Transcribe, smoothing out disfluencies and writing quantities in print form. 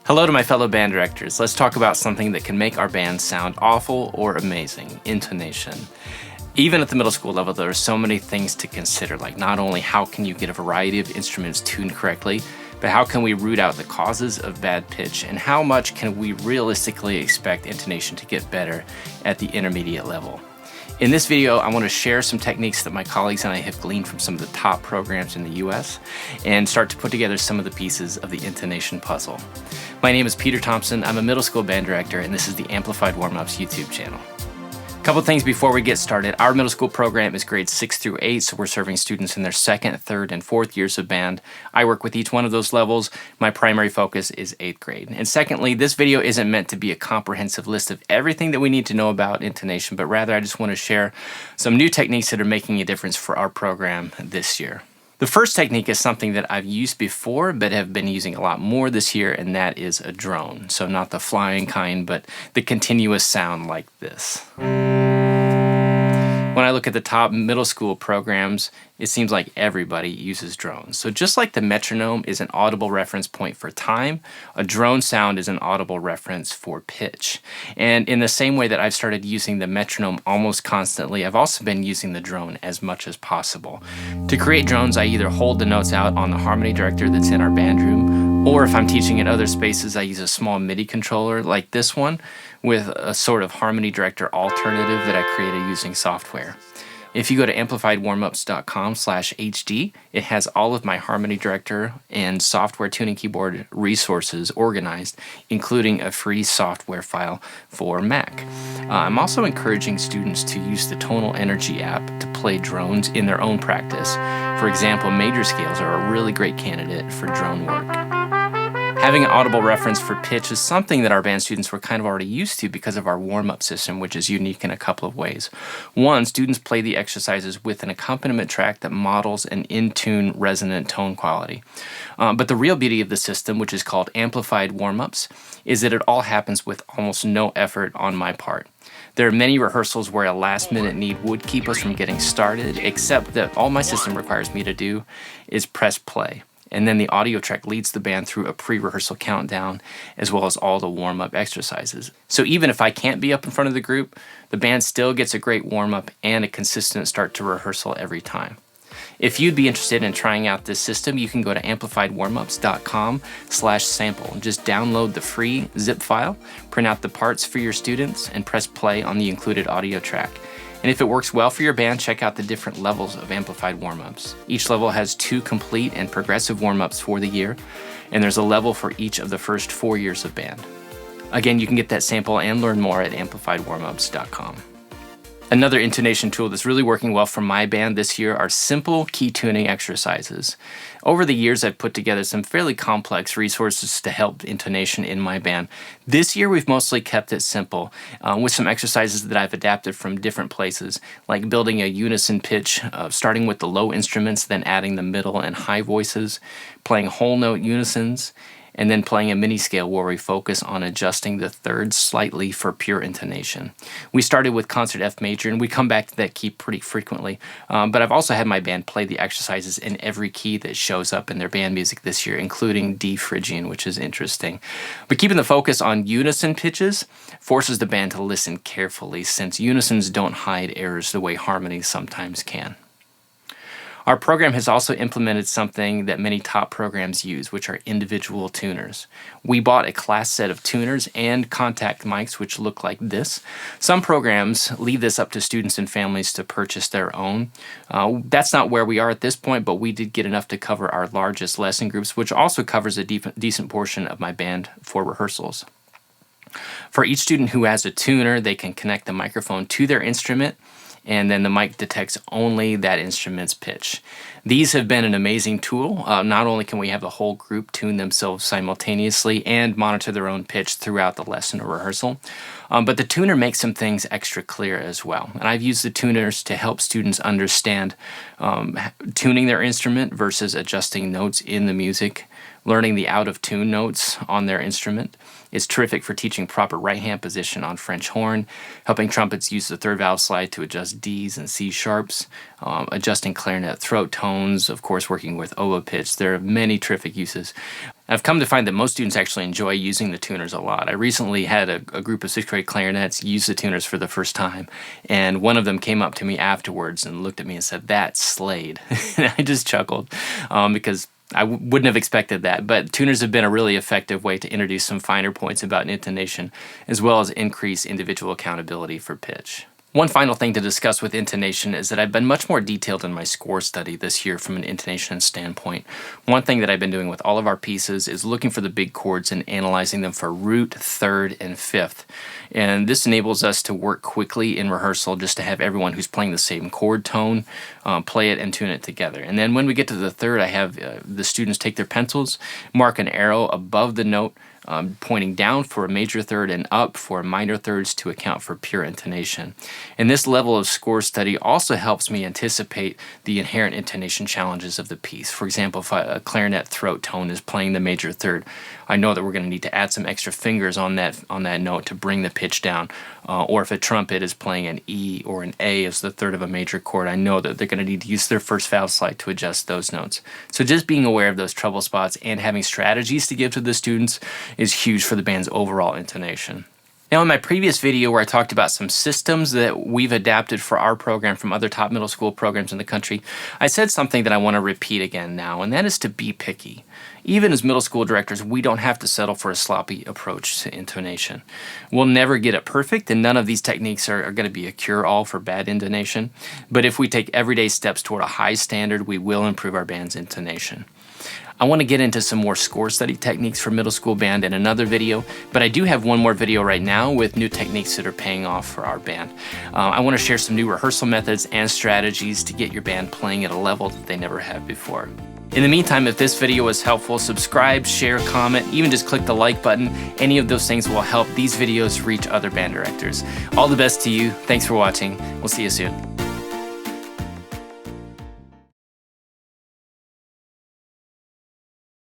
Hello to my fellow band directors. Let's talk about something that can make our band sound awful or amazing: intonation. Even at the middle school level, there are so many things to consider, like not only how can you get a variety of instruments tuned correctly, but how can we root out the causes of bad pitch, and how much can we realistically expect intonation to get better at the intermediate level. In this video, I want to share some techniques that my colleagues and I have gleaned from some of the top programs in the US and start to put together some of the pieces of the intonation puzzle. My name is Peter Thompson. I'm a middle school band director, and this is the Amplified Warmups YouTube channel. A couple things before we get started. Our middle school program is grades 6 through 8, so we're serving students in their second, third, and fourth years of band. I work with each one of those levels. My primary focus is 8th grade. And secondly, this video isn't meant to be a comprehensive list of everything that we need to know about intonation, but rather I just want to share some new techniques that are making a difference for our program this year. The first technique is something that I've used before, but have been using a lot more this year, and that is a drone. So not the flying kind, but the continuous sound like this. When I look at the top middle school programs, it seems like everybody uses drones. So just like the metronome is an audible reference point for time, a drone sound is an audible reference for pitch. And in the same way that I've started using the metronome almost constantly, I've also been using the drone as much as possible. To create drones, I either hold the notes out on the harmony director that's in our band room, or if I'm teaching in other spaces, I use a small MIDI controller like this one with a sort of harmony director alternative that I created using software. If you go to amplifiedwarmups.com/HD, it has all of my harmony director and software tuning keyboard resources organized, including a free software file for Mac. I'm also encouraging students to use the Tonal Energy app to play drones in their own practice. For example, major scales are a really great candidate for drone work. Having an audible reference for pitch is something that our band students were kind of already used to because of our warm-up system, which is unique in a couple of ways. One, students play the exercises with an accompaniment track that models an in-tune resonant tone quality. But the real beauty of the system, which is called Amplified Warmups, is that it all happens with almost no effort on my part. There are many rehearsals where a last-minute need would keep us from getting started, except that all my system requires me to do is press play. And then the audio track leads the band through a pre-rehearsal countdown, as well as all the warm-up exercises. So even if I can't be up in front of the group, the band still gets a great warm-up and a consistent start to rehearsal every time. If you'd be interested in trying out this system, you can go to amplifiedwarmups.com/sample. Just download the free zip file, print out the parts for your students, and press play on the included audio track. And if it works well for your band, check out the different levels of Amplified Warmups. Each level has 2 complete and progressive warmups for the year, and there's a level for each of the first 4 years of band. Again, you can get that sample and learn more at amplifiedwarmups.com. Another intonation tool that's really working well for my band this year are simple key tuning exercises. Over the years, I've put together some fairly complex resources to help intonation in my band. This year, we've mostly kept it simple with some exercises that I've adapted from different places, like building a unison pitch, starting with the low instruments, then adding the middle and high voices, playing whole note unisons, and then playing a mini scale where we focus on adjusting the thirds slightly for pure intonation. We started with concert F major, and we come back to that key pretty frequently, but I've also had my band play the exercises in every key that shows up in their band music this year, including D Phrygian, which is interesting. But keeping the focus on unison pitches forces the band to listen carefully, since unisons don't hide errors the way harmonies sometimes can. Our program has also implemented something that many top programs use, which are individual tuners. We bought a class set of tuners and contact mics, which look like this. Some programs leave this up to students and families to purchase their own. That's not where we are at this point, but we did get enough to cover our largest lesson groups, which also covers a decent portion of my band for rehearsals. For each student who has a tuner, they can connect the microphone to their instrument, and then the mic detects only that instrument's pitch. These have been an amazing tool. Not only can we have the whole group tune themselves simultaneously and monitor their own pitch throughout the lesson or rehearsal, but the tuner makes some things extra clear as well. And I've used the tuners to help students understand tuning their instrument versus adjusting notes in the music, learning the out-of-tune notes on their instrument. It's terrific for teaching proper right hand position on French horn, helping trumpets use the third valve slide to adjust Ds and C sharps, adjusting clarinet throat tones, of course working with oboe pitch. There are many terrific uses. I've come to find that most students actually enjoy using the tuners a lot. I recently had a group of 6th grade clarinets use the tuners for the first time, and one of them came up to me afterwards and looked at me and said, "That slayed." And I just chuckled because I wouldn't have expected that, but tuners have been a really effective way to introduce some finer points about intonation, as well as increase individual accountability for pitch. One final thing to discuss with intonation is that I've been much more detailed in my score study this year from an intonation standpoint. One thing that I've been doing with all of our pieces is looking for the big chords and analyzing them for root, third, and fifth. And this enables us to work quickly in rehearsal, just to have everyone who's playing the same chord tone play it and tune it together. And then when we get to the third, I have the students take their pencils, mark an arrow above the note, pointing down for a major third and up for minor thirds to account for pure intonation. And this level of score study also helps me anticipate the inherent intonation challenges of the piece. For example, if a clarinet throat tone is playing the major third, I know that we're going to need to add some extra fingers on that note to bring the pitch down. Or if a trumpet is playing an E or an A as the third of a major chord, I know that they're going to need to use their first valve slide to adjust those notes. So just being aware of those trouble spots and having strategies to give to the students is huge for the band's overall intonation. Now, in my previous video where I talked about some systems that we've adapted for our program from other top middle school programs in the country, I said something that I want to repeat again now, and that is to be picky. Even as middle school directors, we don't have to settle for a sloppy approach to intonation. We'll never get it perfect, and none of these techniques are going to be a cure-all for bad intonation. But if we take everyday steps toward a high standard, we will improve our band's intonation. I want to get into some more score study techniques for middle school band in another video, but I do have one more video right now with new techniques that are paying off for our band. I want to share some new rehearsal methods and strategies to get your band playing at a level that they never have before. In the meantime, if this video was helpful, subscribe, share, comment, even just click the like button. Any of those things will help these videos reach other band directors. All the best to you. Thanks for watching. We'll see you soon.